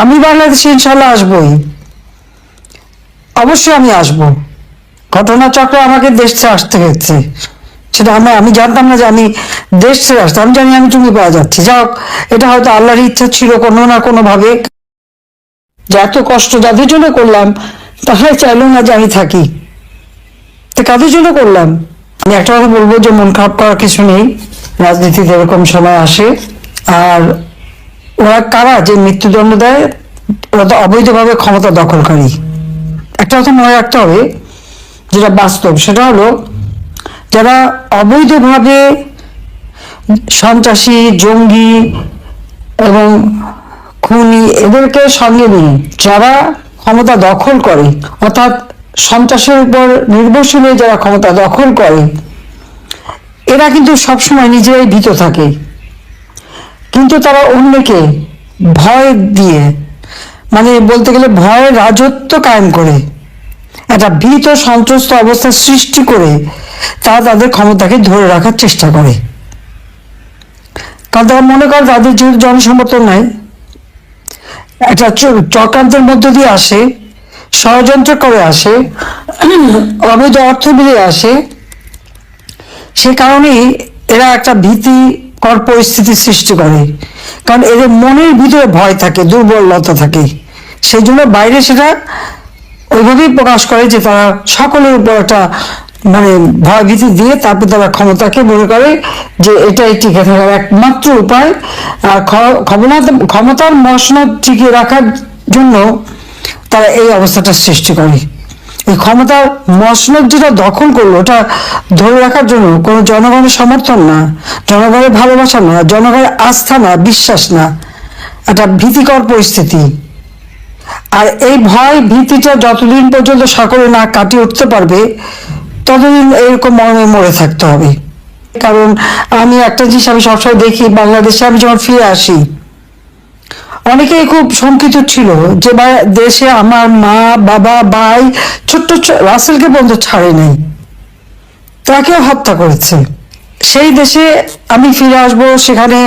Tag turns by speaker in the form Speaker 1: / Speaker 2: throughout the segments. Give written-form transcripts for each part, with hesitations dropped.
Speaker 1: আমি বাংলাদেশে ইনশাল্লাহ আসবই, অবশ্যই আমি আসবো। ঘটনাচক্রে আমাকে দেশ ছেড়ে আসতে হয়েছে, সেটা আমি জানতাম না যে আমি দেশ ছেড়ে আসতাম। আমি জানি আমি চুঙ্গি পাওয়া যাচ্ছি, যাক এটা হয়তো আল্লাহর ইচ্ছা ছিল কোনো না কোনো ভাবে। যে এত কষ্ট যাদের জন্য করলাম তারাই চাইলো না যে আমি থাকি, তা কাদের জন্য করলাম। আমি একটা কথা বলবো যে মন খারাপ করার কিছু নেই, রাজনীতিতে এরকম সময় আসে। আর ওরা কারা যে মৃত্যুদণ্ড দেয়, ওরা তো অবৈধভাবে ক্ষমতা দখলকারী। একটা কথা মনে রাখতে হবে, যেটা বাস্তব, সেটা হলো যারা অবৈধভাবে সন্ত্রাসী, জঙ্গি এবং খুনি এদেরকে সঙ্গে নিয়ে যারা ক্ষমতা দখল করে, অর্থাৎ সন্ত্রাসের উপর নির্ভরশীল হয়ে যারা ক্ষমতা দখল করে, এরা কিন্তু সবসময় নিজেরাই ভীত থাকে, কিন্তু তারা অন্যকে ভয় দিয়ে, মানে বলতে গেলে ভয়ের রাজত্ব কায়েম করে, একটা ভীত সন্ত্রস্ত অবস্থা সৃষ্টি করে তারা তাদের ক্ষমতাকে ধরে রাখার চেষ্টা করে। কারণ তারা মনে করে তাদের যেহেতু জনসমর্থন নাই, একটা চক্রান্তের মধ্য দিয়ে আসে, ষড়যন্ত্র করে আসে, অবৈধ অর্থ মিলিয়ে আসে, সে কারণেই এরা একটা ভীতিকর পরিস্থিতি সৃষ্টি করে। কারণ এদের মনের ভিতরে ভয় থাকে, দুর্বলতা থাকে, সেই জন্য বাইরে সেটা ওইভাবেই প্রকাশ করে যে তারা সকলের উপর একটা মানে ভয় ভীতি দিয়ে তারপর তারা ক্ষমতাকে মনে করে যে এটাই টিকে থাকার একমাত্র উপায়। আর ক্ষমতার মসনদ টিকিয়ে রাখার জন্য তারা এই অবস্থাটা সৃষ্টি করে। এই ক্ষমতার মসনদ যেটা দখল করলো, ওটা ধরে রাখার জন্য কোনো জনগণের সমর্থন না, জনগণের ভালোবাসা না, জনগণের আস্থা না, বিশ্বাস না, একটা ভীতিকর পরিস্থিতি। আর এই ভয় ভীতিটা যতদিন পর্যন্ত সকলে না কাটিয়ে উঠতে পারবে, ততদিন এরকম মর্মে মরে থাকতে হবে। কারণ আমি একটা জিনিস আমি সবসময় দেখি, বাংলাদেশে আমি যখন ফিরে আসি, অনেকেই খুব শঙ্কিত ছিল যে দেশে আমার মা, বাবা, ভাই, ছোট্ট রাসেলকে পর্যন্ত ছাড়ে নাই, তাকেও হত্যা করেছে। সেই দেশে আমি ফিরে আসবো, সেখানে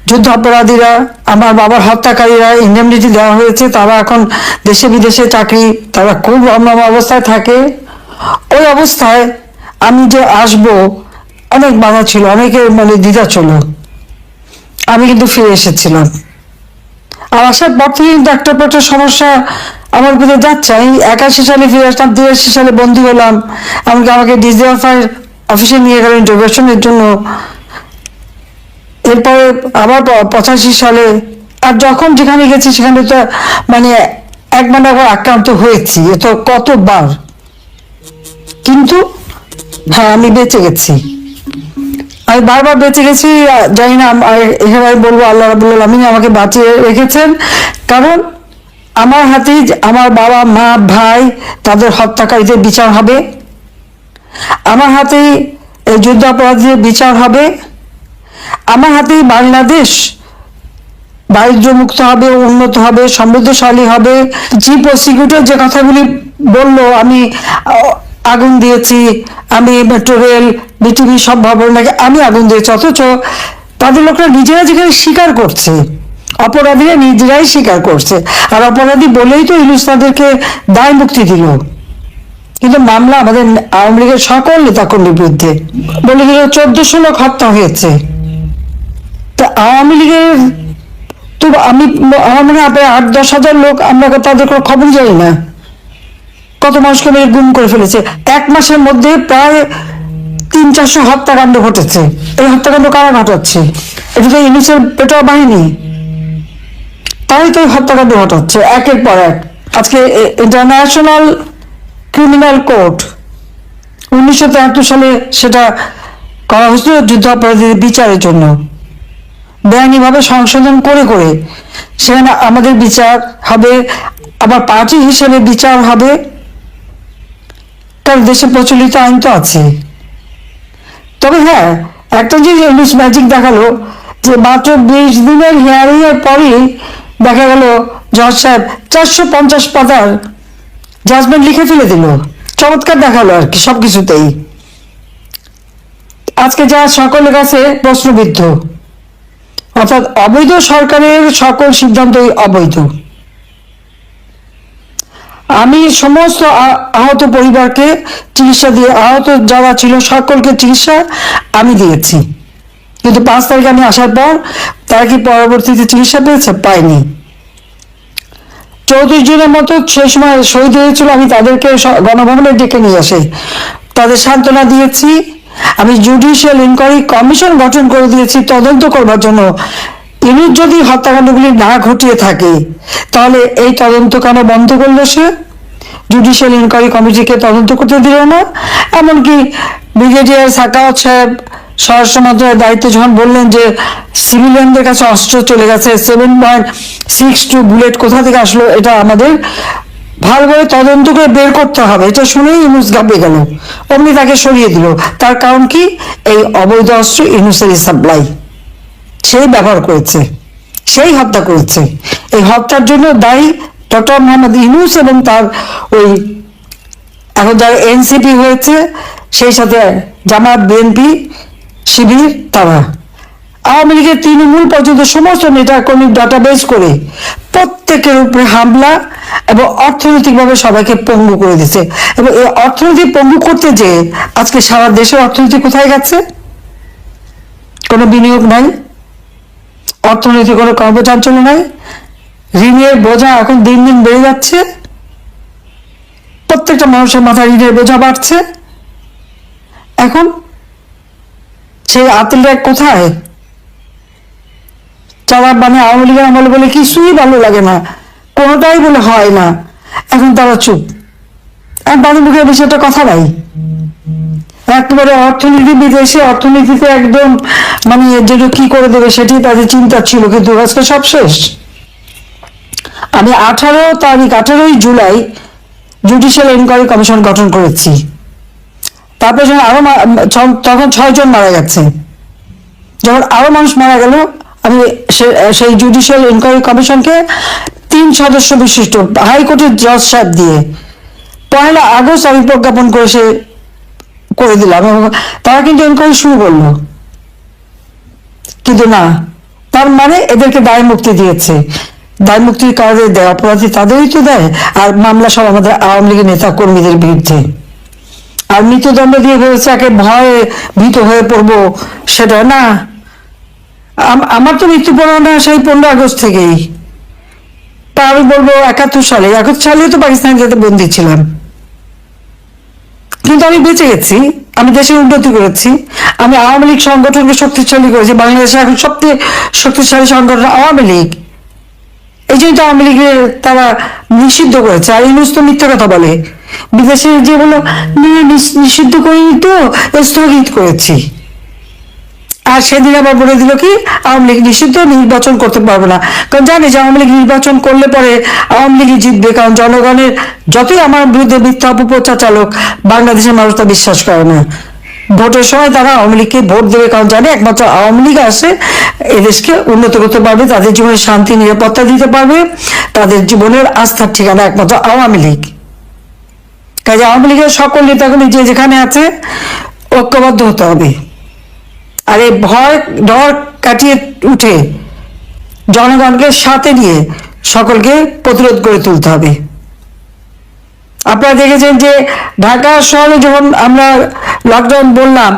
Speaker 1: যুদ্ধ অপরাধীরা, আমার বাবার হত্যাকারীরা ইন্ডেমনিটি দেওয়া হয়েছে, তারা এখন দেশে বিদেশে চাকরি, তারা খুব অন্যান্য অবস্থায় থাকে। ওই অবস্থায় আমি যে আসব, অনেক বাধা ছিল, অনেকের মানে দ্বিধা ছিল। আমি কিন্তু ফিরে এসেছিলাম, আর আসার পর থেকে কিন্তু একটা পর একটা সমস্যা আমার ভিতরে যাচ্ছে। আমি 81 সালে ফিরে আসলাম, 83 সালে বন্দী হলাম, এমনকি আমাকে ডিজিএফআই অফিসে নিয়ে গেলেন ইন্টারভিউশনের জন্য। এরপরে আবার 85 সালে, আর যখন যেখানে গেছি সেখানে তো মানে একবার আক্রান্ত হয়েছি, এ তো কতবার। কিন্তু হ্যাঁ, আমি বেঁচে গেছি, আমি বারবার বেঁচে গেছি। জানি না, এখানে আমি বলবো আল্লাহ রাব্বুল আলামিন আমাকে বাঁচিয়ে রেখেছেন। কারণ আমার হাতেই আমার বাবা, মা, ভাই, তাদের হত্যাকারীদের বিচার হবে, আমার হাতেই এই যুদ্ধ অপরাধীদের বিচার হবে, আমার হাতেই বাংলাদেশ দারিদ্র্যমুক্ত হবে, উন্নত হবে, সমৃদ্ধশালী হবে। চিফ প্রসিকিউটর যে কথাগুলি বলল, আমি আগুন দিয়েছি, আমি মেট্রো রেল, বিটিভি সব ভবন নাকি আমি আগুন দিয়েছি, অথচ তাদের লোকরা নিজেরা যেখানে স্বীকার করছে, অপরাধীরা নিজেরাই স্বীকার করছে। আর অপরাধী বলেই তো ইউনূস তাদেরকে দায় মুক্তি দিল। কিন্তু মামলা আমাদের আওয়ামী লীগের সকল নেতাকর্মীর বিরুদ্ধে, বলে দিল 1400 লোক হত্যা হয়েছে। তা আওয়ামী লীগের তো আমার মনে হয় 8-10 হাজার লোক, আমরা তাদের কোনো খবর জানি না কত মানুষকে মেরে গুম করে ফেলেছে। 1 মাসের মধ্যে প্রায় 300-400 হত্যাকাণ্ড ঘটেছে। এই হত্যাকাণ্ড কারা ঘটাচ্ছে? এটা তো ইউনূসের পেটোয়া বাহিনী, তাই তো হত্যাকাণ্ড ঘটাচ্ছে একের পর এক। আজকে ইন্টারন্যাশনাল ক্রিমিনাল কোর্ট 1973 সালে সেটা করা হয়েছিল যুদ্ধ অপরাধীদের বিচারের জন্য, বেআইনিভাবে সংশোধন করে করে সেখানে আমাদের বিচার হবে, আবার পার্টি হিসেবে বিচার হবে। কারণ দেশে প্রচলিত আইন তো আছে। তবে হ্যাঁ, একটা যে ইউনূস ম্যাজিক দেখালো যে মাত্র 20 দিনের হিয়ারিং এর পরেই দেখা গেল জজ সাহেব 450 পাতার জাজমেন্ট লিখে ফেলে দিল। চমৎকার দেখালো আর কি সবকিছুতেই। আজকে যা সকলের কাছে প্রশ্নবিদ্ধ, অর্থাৎ অবৈধ সরকারের সকল সিদ্ধান্তই অবৈধ। আমি সমস্ত আহত পরিবারকে চিকিৎসা দিয়ে, আহত যারা ছিল সকলকে চিকিৎসা আমি দিয়েছি। কিন্তু 5 তারিখে আমি আসার পর তারা কি পরবর্তীতে চিকিৎসা পেয়েছে? পায়নি। 34 জনের মতো সেই সময় শহীদ হয়েছিল। আমি তাদেরকে গণভবনে ডেকে নিয়ে আসি, তাদের সান্ত্বনা দিয়েছি। আমি জুডিশিয়াল ইনকোয়ারি কমিশন গঠন করে দিয়েছি তদন্ত করবার জন্য। ইনুস যদি হত্যাকাণ্ডগুলি না ঘটিয়ে থাকে তাহলে এই তদন্ত কেন বন্ধ করলো সে? জুডিশিয়াল ইনকোয়ারি কমিটিকে তদন্ত করতে দিল না। এমনকি ব্রিগেডিয়ার সাকাওয়াত সাহেব স্বরাষ্ট্র মন্ত্রণালয়ের দায়িত্বে যখন বললেন যে সিভিলিয়ানদের কাছে অস্ত্র চলে গেছে, 7.62 বুলেট কোথা থেকে আসলো, এটা আমাদের ভালোভাবে তদন্ত করে বের করতে হবে, এটা শুনেই ইউনুস ঘাবড়ে গেল, অমনি তাকে সরিয়ে দিল। তার কারণ কি? এই অবৈধ অস্ত্র ইউনুসেরই সাপ্লাই, সেই ব্যবহার করেছে, সেই হত্যা করেছে। এই হত্যার জন্য দায়ী ডক্টর মোহাম্মদ ইউনুস এবং তার ওই এখন যারা এনসিপি হয়েছে, সেই সাথে জামাত, বিএনপি, শিবির, তারা আওয়ামী লীগের তৃণমূল পর্যন্ত সমস্ত নেতাকর্মী ডাটাবেস করে প্রত্যেকের উপরে হামলা এবং অর্থনৈতিকভাবে সবাইকে পঙ্গু করে দিচ্ছে। এবং এই অর্থনীতি পঙ্গু করতে যে আজকে সারা দেশের অর্থনীতি কোথায় গেছে? কোনো বিনিয়োগ নাই, অর্থনীতি কোনো কর্মচাঞ্চল্য নাই, ঋণের বোঝা এখন দিন দিন বেড়ে যাচ্ছে, প্রত্যেকটা মানুষের মাথায় ঋণের বোঝা বাড়ছে। এখন সেই আতিলরা কোথায়? যারা মানে আওয়ামী লীগের আমলে বলে কিছুই ভালো লাগে না, কোনোটাই বলে হয় না, এখন তারা চুপ। আর তাদের মুখে বেশি একটা কথা নাই। একেবারে অর্থনীতি বিদেশে, অর্থনীতিতে একদম মানে যেটা কি করে দেবে সেটি তাদের চিন্তা ছিল, কিন্তু আজকে সব শেষ। আমি 18 জুলাই জুডিশিয়াল ইনকোয়ারি কমিশন গঠন করেছি। তারপরে যখন তখন 6 জন মারা গেছে, যখন আরো মানুষ মারা গেল, আমি সেই জুডিশিয়াল ইনকোয়ারি কমিশনকে 3 সদস্য বিশিষ্ট হাইকোর্টের জজ সাহেব দিয়ে 1 আগস্ট আমি প্রজ্ঞাপন করে দিলাম। তারা কিন্তু ইনকোয়ারি শুরু করলো, কিন্তু না, তার মানে এদেরকে দায় মুক্তি দিয়েছে। দায় মুক্তির কারণে দেয়, অপরাধী তাদেরই তো দেয়। আর মামলা সব আমাদের আওয়ামী লীগের নেতা কর্মীদের বিরুদ্ধে। আর মৃত্যুদণ্ড দিয়ে ভেবেছে একে ভয়ে ভীত হয়ে পড়বো, সেটা না। আমার তো মৃত্যু পরোয়ানা সেই 15 আগস্ট থেকেই। তা আমি বলবো 71 সালে তো পাকিস্তানের যাতে বন্দী ছিলাম, কিন্তু আমি বেঁচে গেছি, আমি দেশের উন্নতি করেছি, আমি আওয়ামী লীগ সংগঠনকে শক্তিশালী করেছি। বাংলাদেশের এখন সবচেয়ে শক্তিশালী সংগঠন আওয়ামী লীগ। এই জন্য তো আওয়ামী লীগের তারা নিষিদ্ধ করেছে। আর ইউনুস তো মিথ্যা কথা বলে, বিদেশে যে বলো নিষিদ্ধ করিনি, তো স্থগিত করেছি। আর সেদিন আবার বলে দিল কি আওয়ামী লীগ নিষিদ্ধ, নির্বাচন করতে পারবে না। কারণ জানি যে আওয়ামী লীগ নির্বাচন করলে পরে আওয়ামী লীগই জিতবে, কারণ জনগণের যতই আমার বিরুদ্ধে মিথ্যা অপপ্রচার চালক, বাংলাদেশের মানুষ তা বিশ্বাস করে না। ভোটের সময় তারা আওয়ামী লীগকে ভোট দেবে, কারণ জানে একমাত্র আওয়ামী লীগ আসে এদেশকে উন্নত করতে পারবে, তাদের জীবনের শান্তি নিরাপত্তা দিতে পারবে, তাদের জীবনের আস্থার ঠিকানা একমাত্র আওয়ামী লীগ। কাজে আওয়ামী লীগের সকল নেতাগুলি যে যেখানে আছে ঐক্যবদ্ধ হতে হবে। আর এই ভয় ডর কাটিয়ে উঠে জনগণকে সাথে নিয়ে সকলকে প্রতিরোধ করে তুলতে হবে। আপনারা দেখেছেন যে ঢাকা শহরে যখন আমরা লকডাউন বললাম,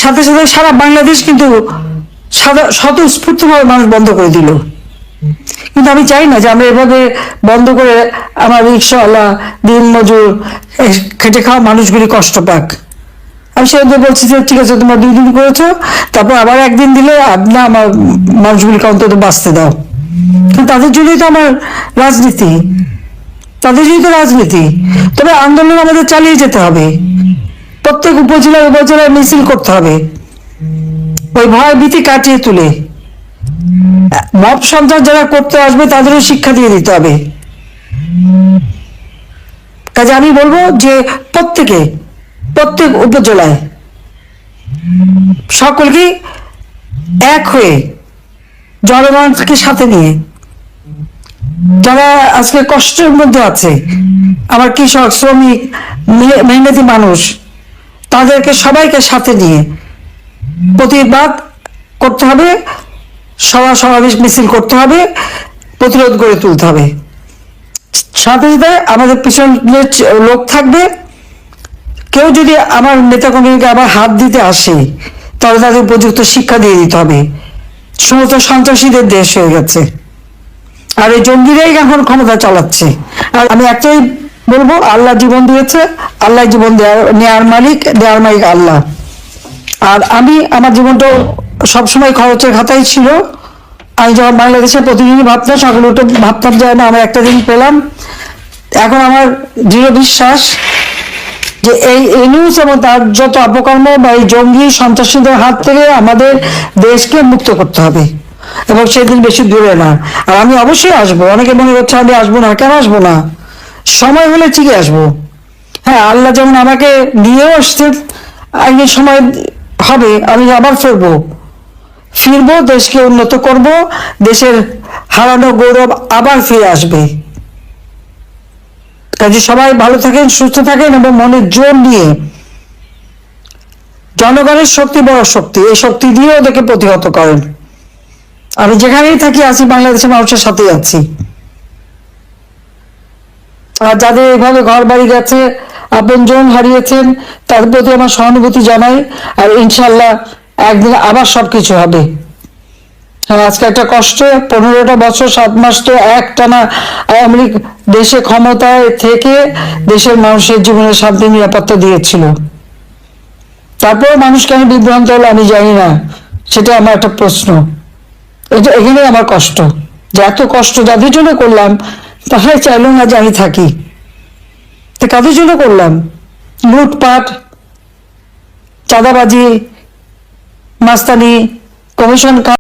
Speaker 1: সাথে সাথে সারা বাংলাদেশ কিন্তু স্বতঃস্ফূর্তভাবে মানুষ বন্ধ করে দিল। কিন্তু আমি চাই না যে আমরা এভাবে বন্ধ করে আমার রিক্সাওয়ালা, দিন মজুর, খেটে খাওয়া মানুষগুলি কষ্ট পাক। আমি সেটা বলছি যে ঠিক আছে, তোমরা 2 দিন করেছো, তারপর আবার 1 দিন দিলে না, আমার মানুষগুলিকে অন্তত বাঁচতে দাও। তাদের জন্যই তো আমার রাজনীতি, তাদের জন্যই তো রাজনীতি। তবে আন্দোলন আমাদের চালিয়ে যেতে হবে, প্রত্যেক উপজেলায় মিছিল করতে হবে, ওই ভয় ভীতি কাটিয়ে তুলে মব সন্ত্রাস যারা করতে আসবে তাদেরও শিক্ষা দিয়ে দিতে হবে। কাজে আমি বলবো যে প্রত্যেক উপজেলায় সকলকে এক হয়ে জনগণকে সাথে নিয়ে, যারা আজকে কষ্টের মধ্যে আছে, আমার কৃষক, শ্রমিক, মেহনতি মানুষ, তাদেরকে সবাইকে সাথে নিয়ে প্রতিবাদ করতে হবে, সমাবেশ মিছিল করতে হবে, প্রতিরোধ গড়ে তুলতে হবে। সাথে সাথে আমাদের পিছনে লোক থাকবে। কেউ যদি আমার নেতাকর্মীকে আবার হাত দিতে আসে তাহলে তাদের উপযুক্ত শিক্ষা দিয়ে দিতে হবে। সমস্ত সন্ত্রাসীদের দেশ হয়ে গেছে, আর এই জঙ্গিরাই এখন ক্ষমতা চালাচ্ছে। আর আমি একটাই বলবো, আল্লাহ জীবন দিয়েছে, আল্লাহ জীবন নেয়ার মালিক, দেওয়ার মালিক আল্লাহ। আর আমি আমার জীবনটা সবসময় খরচের খাতাই ছিল। আমি যখন বাংলাদেশে প্রতিদিনই ভাবতাম, সকালে উঠে ভাবতাম যে না আমরা একটা দিন পেলাম। এখন আমার দৃঢ় বিশ্বাস যে এই নিউজ এবং তার যত অপকর্ম বা এই জঙ্গি সন্ত্রাসীদের হাত থেকে আমাদের দেশকে মুক্ত করতে হবে, এবং সেদিন বেশি দূরে না। আর আমি অবশ্যই আসবো। অনেকে মনে করছে আমি আসবো না, কেন আসবো না, সময় হলে ঠিকই আসবো। হ্যাঁ, আল্লাহ যেমন আমাকে নিয়েও আসছেন, আইনের সময় হবে আমি আবার ফিরবো, দেশকে উন্নত করব, দেশের হারানো গৌরব আবার ফিরে আসবে। কাজে সবাই ভালো থাকেন, সুস্থ থাকেন এবং মনের জোর নিয়ে, জনগণের শক্তি বড় শক্তি, এই শক্তি দিয়ে ওদেরকে প্রতিহত করেন। আমি যেখানেই থাকি আছি, বাংলাদেশের মানুষের সাথেই আছি। আর যাদের এভাবে ঘর বাড়ি গেছে, আপনজন হারিয়েছেন, তাদের প্রতি আমার সহানুভূতি জানাই। আর ইনশাল্লাহ একদিন আবার সবকিছু হবে। আজকে একটা কষ্ট, 15টা বছর 7 মাস তো একটানা আওয়ামী লীগ দেশে ক্ষমতায় থেকে দেশের মানুষের জীবনের শান্তি নিরাপত্তা দিয়েছিল। তারপর মানুষ কেন বিভ্রান্ত হলো আমি জানি না, সেটা আমার একটা প্রশ্ন। এখানে আমার কষ্ট, যে এত কষ্ট যাদের জন্য করলাম তারাই চাইলো না যে আমি থাকি। তো কাদের জন্য করলাম? লুটপাট, চাঁদাবাজি, মাস্তানি, কমিশন